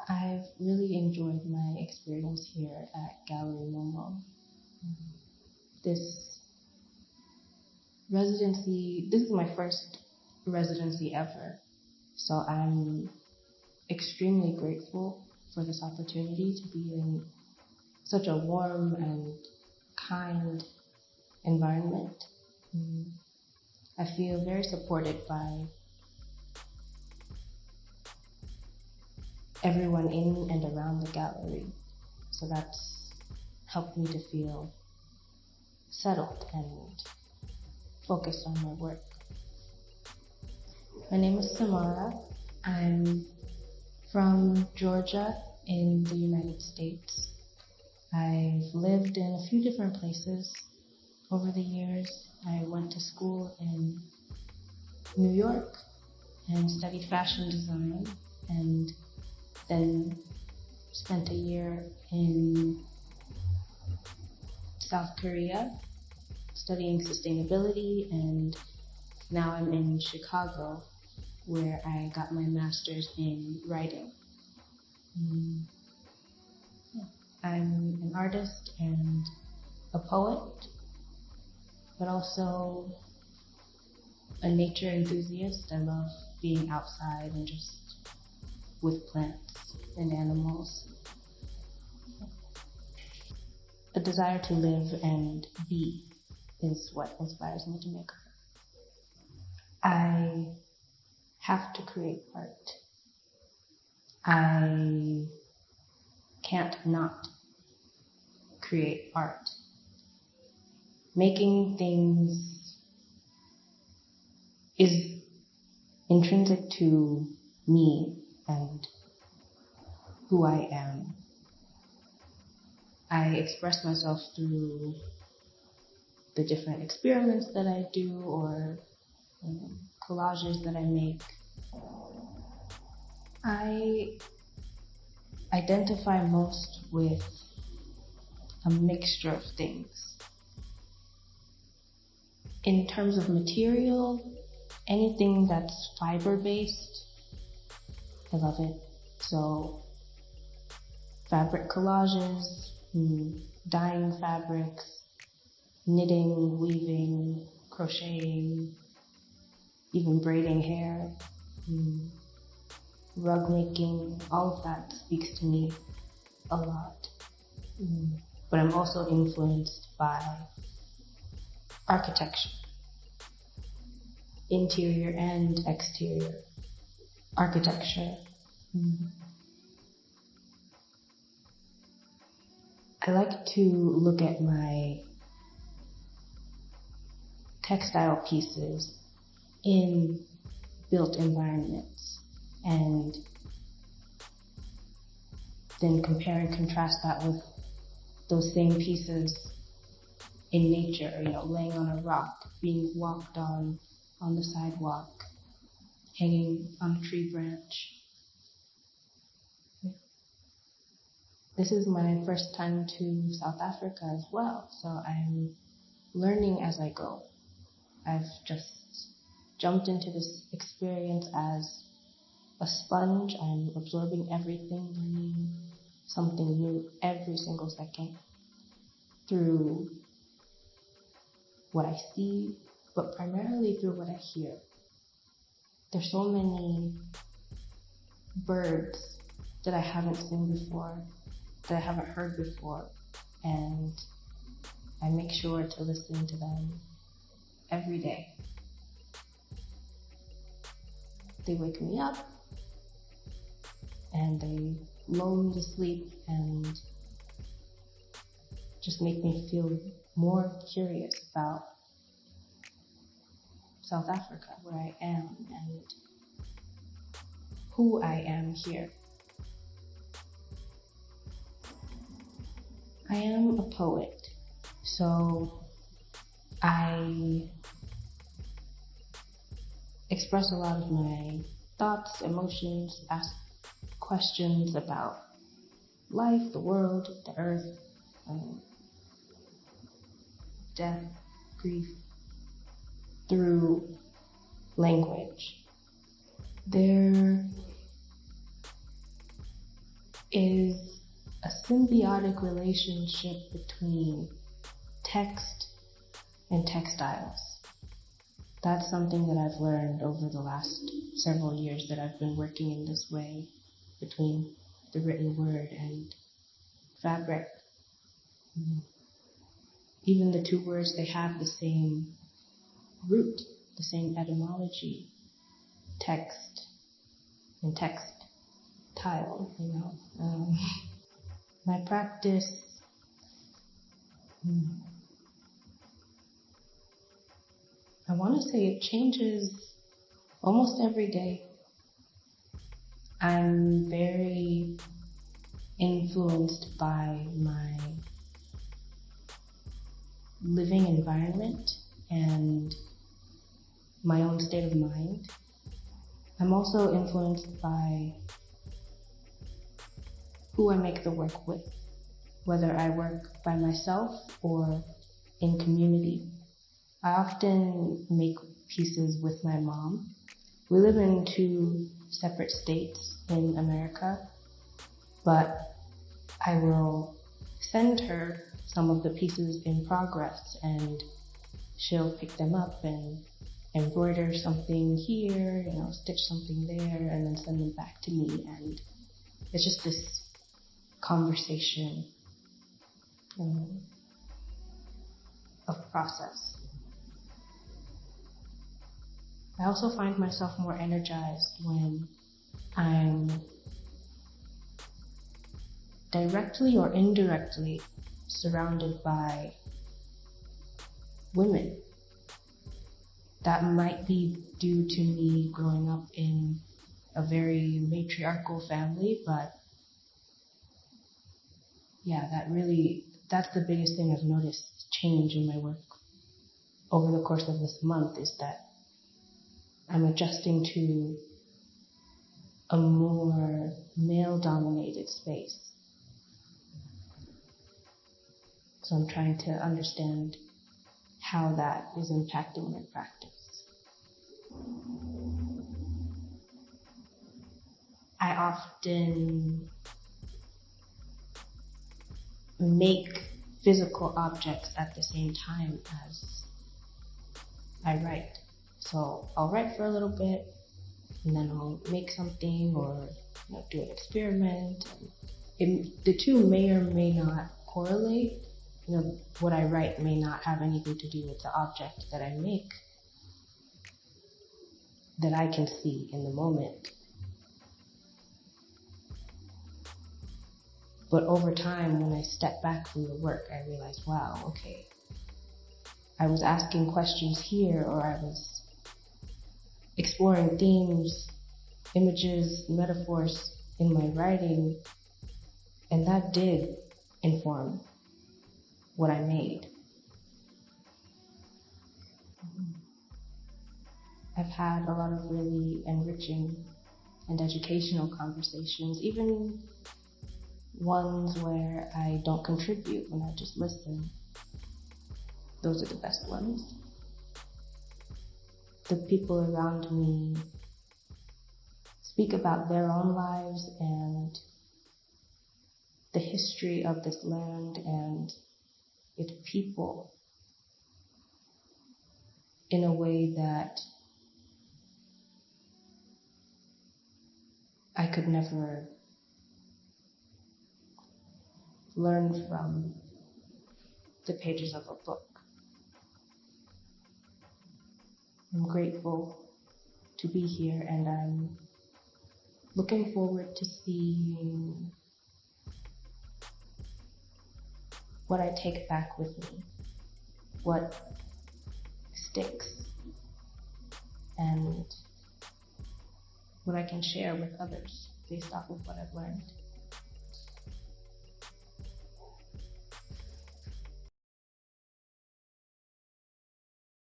I've really enjoyed my experience here at Gallery MOMO. This this is my first residency ever, so I'm extremely grateful for this opportunity to be in such a warm and kind environment. I feel very supported by everyone in and around the gallery, so that's helped me to feel settled and focused on my work. My name is Samara. I'm from Georgia in the United States. I've lived in a few different places over the years. I went to school in New York and studied fashion design, and then spent a year in South Korea studying sustainability, and now I'm in Chicago where I got my master's in writing. I'm an artist and a poet, but also a nature enthusiast. I love being outside and just with plants and animals. A desire to live and be is what inspires me to make art. I have to create art. I can't not create art. Making things is intrinsic to me and who I am. I express myself through the different experiments that I do or collages that I make. I identify most with a mixture of things. In terms of material, anything that's fiber-based, I love it. So fabric collages, dyeing fabrics, knitting, weaving, crocheting, even braiding hair, rug making, all of that speaks to me a lot. But I'm also influenced by architecture, interior and exterior architecture. I like to look at my textile pieces in built environments and then compare and contrast that with those same pieces in nature, laying on a rock, being walked on the sidewalk, hanging on a tree branch. This is my first time to South Africa as well, so I'm learning as I go. I've just jumped into this experience as a sponge. I'm absorbing everything, learning something new every single second through what I see, but primarily through what I hear. There's so many birds that I haven't seen before, that I haven't heard before, and I make sure to listen to them every day. They wake me up and they lull me to sleep and just make me feel more curious about South Africa, where I am and who I am here. I am a poet, so I express a lot of my thoughts, emotions, ask questions about life, the world, the earth, death, grief, through language. There is a symbiotic relationship between text and textiles. That's something that I've learned over the last several years that I've been working in this way between the written word and fabric. Even the two words, they have the same root, the same etymology, text and textile, My practice, I want to say it changes almost every day. I'm very influenced by my living environment and my own state of mind. I'm also influenced by who I make the work with, whether I work by myself or in community. I often make pieces with my mom. We live in 2 separate states in America, but I will send her some of the pieces in progress and she'll pick them up and embroider something here, stitch something there, and then send them back to me. And it's just this conversation of process. I also find myself more energized when I'm directly or indirectly surrounded by women. That might be due to me growing up in a very matriarchal family, but yeah, that's the biggest thing I've noticed change in my work over the course of this month, is that I'm adjusting to a more male-dominated space. So I'm trying to understand how that is impacting my practice. I often make physical objects at the same time as I write. So I'll write for a little bit, and then I'll make something or do an experiment. The two may or may not correlate. What I write may not have anything to do with the object that I make that I can see in the moment. But over time, when I step back from the work, I realize, wow, okay, I was asking questions here, or I was exploring themes, images, metaphors in my writing, and that did inform what I made. I've had a lot of really enriching and educational conversations, even ones where I don't contribute, when I just listen. Those are the best ones. The people around me speak about their own lives and the history of this land and its people in a way that I could never learn from the pages of a book. I'm grateful to be here, and I'm looking forward to seeing what I take back with me, what sticks, and what I can share with others based off of what I've learned.